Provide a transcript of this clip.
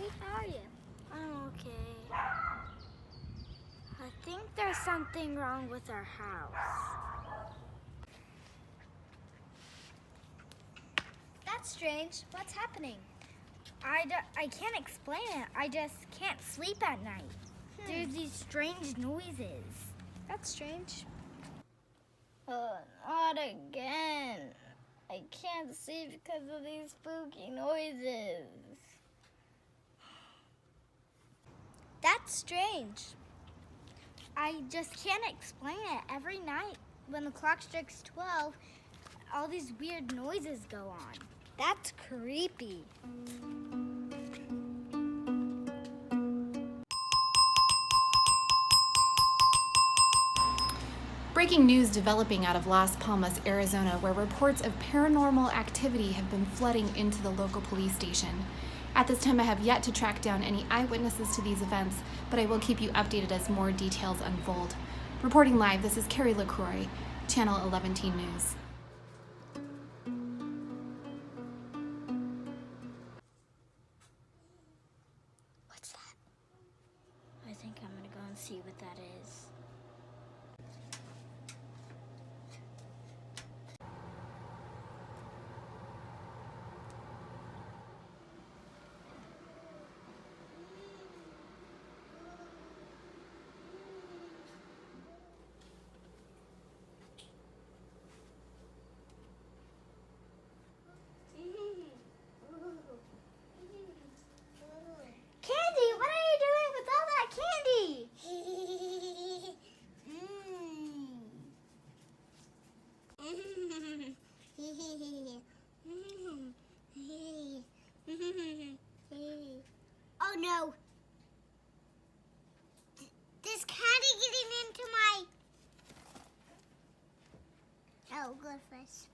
Chloe. How are you? I'm okay. I think there's something wrong with our house. That's strange. What's happening? I can't explain it. I just can't sleep at night. There's these strange noises. That's strange. Not again. I can't sleep because of these spooky noises. That's strange. I just can't explain it. Every night when the clock strikes 12, all these weird noises go on. That's creepy. Breaking news developing out of Las Palmas, Arizona, where reports of paranormal activity have been flooding into the local police station. At this time, I have yet to track down any eyewitnesses to these events, but I will keep you updated as more details unfold. Reporting live, this is Carrie LaCroix, Channel 11 Teen News. What's that? I think I'm gonna go and see what that is. Candy, what are you doing with all that candy? Oh no. This candy getting into my... Oh, good first.